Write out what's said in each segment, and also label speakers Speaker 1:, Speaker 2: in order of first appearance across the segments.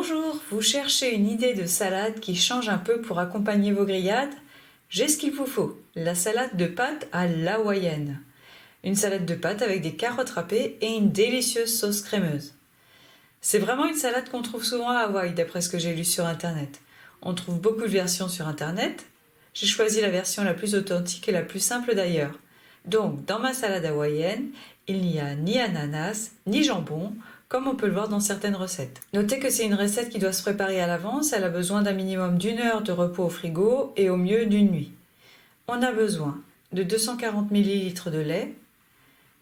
Speaker 1: Bonjour, vous cherchez une idée de salade qui change un peu pour accompagner vos grillades? J'ai ce qu'il vous faut, la salade de pâtes à l'hawaïenne. Une salade de pâtes avec des carottes râpées et une délicieuse sauce crémeuse. C'est vraiment une salade qu'on trouve souvent à Hawaï, d'après ce que j'ai lu sur internet. On trouve beaucoup de versions sur internet. J'ai choisi la version la plus authentique et la plus simple d'ailleurs. Donc, dans ma salade hawaïenne, il n'y a ni ananas, ni jambon, comme on peut le voir dans certaines recettes. Notez que c'est une recette qui doit se préparer à l'avance, elle a besoin d'un minimum d'une heure de repos au frigo et au mieux d'une nuit. On a besoin de 240 ml de lait.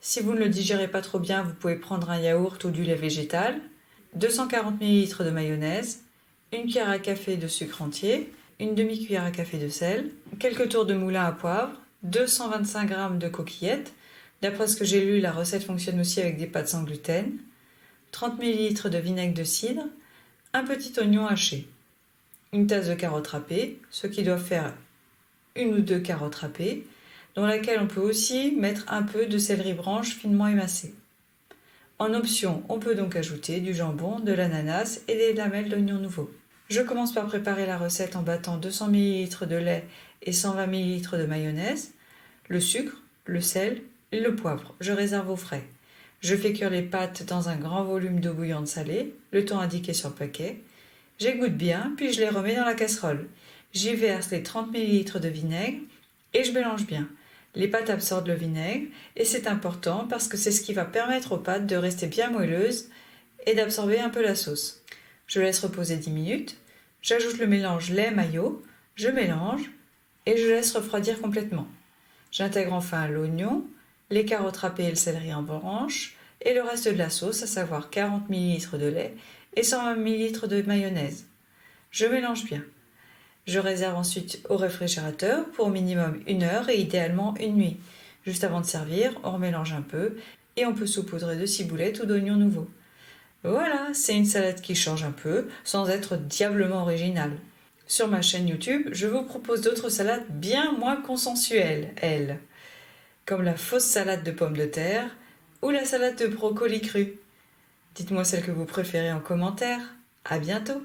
Speaker 1: Si vous ne le digérez pas trop bien, vous pouvez prendre un yaourt ou du lait végétal, 240 ml de mayonnaise, une cuillère à café de sucre entier, une demi-cuillère à café de sel, quelques tours de moulin à poivre, 225 g de coquillettes. D'après ce que j'ai lu, la recette fonctionne aussi avec des pâtes sans gluten, 30 ml de vinaigre de cidre, un petit oignon haché, une tasse de carottes râpées, ce qui doit faire une ou deux carottes râpées, dans laquelle on peut aussi mettre un peu de céleri branche finement émincé. En option, on peut donc ajouter du jambon, de l'ananas et des lamelles d'oignon nouveau. Je commence par préparer la recette en battant 200 ml de lait et 120 ml de mayonnaise, le sucre, le sel et le poivre. Je réserve au frais. Je fais cuire les pâtes dans un grand volume d'eau bouillante salée, le temps indiqué sur le paquet. J'égoutte bien, puis je les remets dans la casserole. J'y verse les 30 ml de vinaigre et je mélange bien. Les pâtes absorbent le vinaigre et c'est important parce que c'est ce qui va permettre aux pâtes de rester bien moelleuses et d'absorber un peu la sauce. Je laisse reposer 10 minutes, j'ajoute le mélange lait-mayo, je mélange et je laisse refroidir complètement. J'intègre enfin l'oignon, les carottes râpées et le céleri en branche et le reste de la sauce, à savoir 40 ml de lait et 120 ml de mayonnaise. Je mélange bien. Je réserve ensuite au réfrigérateur pour au minimum 1 heure et idéalement une nuit. Juste avant de servir, on remélange un peu et on peut saupoudrer de ciboulette ou d'oignons nouveaux. Voilà, c'est une salade qui change un peu sans être diablement originale. Sur ma chaîne YouTube, je vous propose d'autres salades bien moins consensuelles, elles, comme la fausse salade de pommes de terre ou la salade de brocoli cru. Dites-moi celle que vous préférez en commentaire. À bientôt!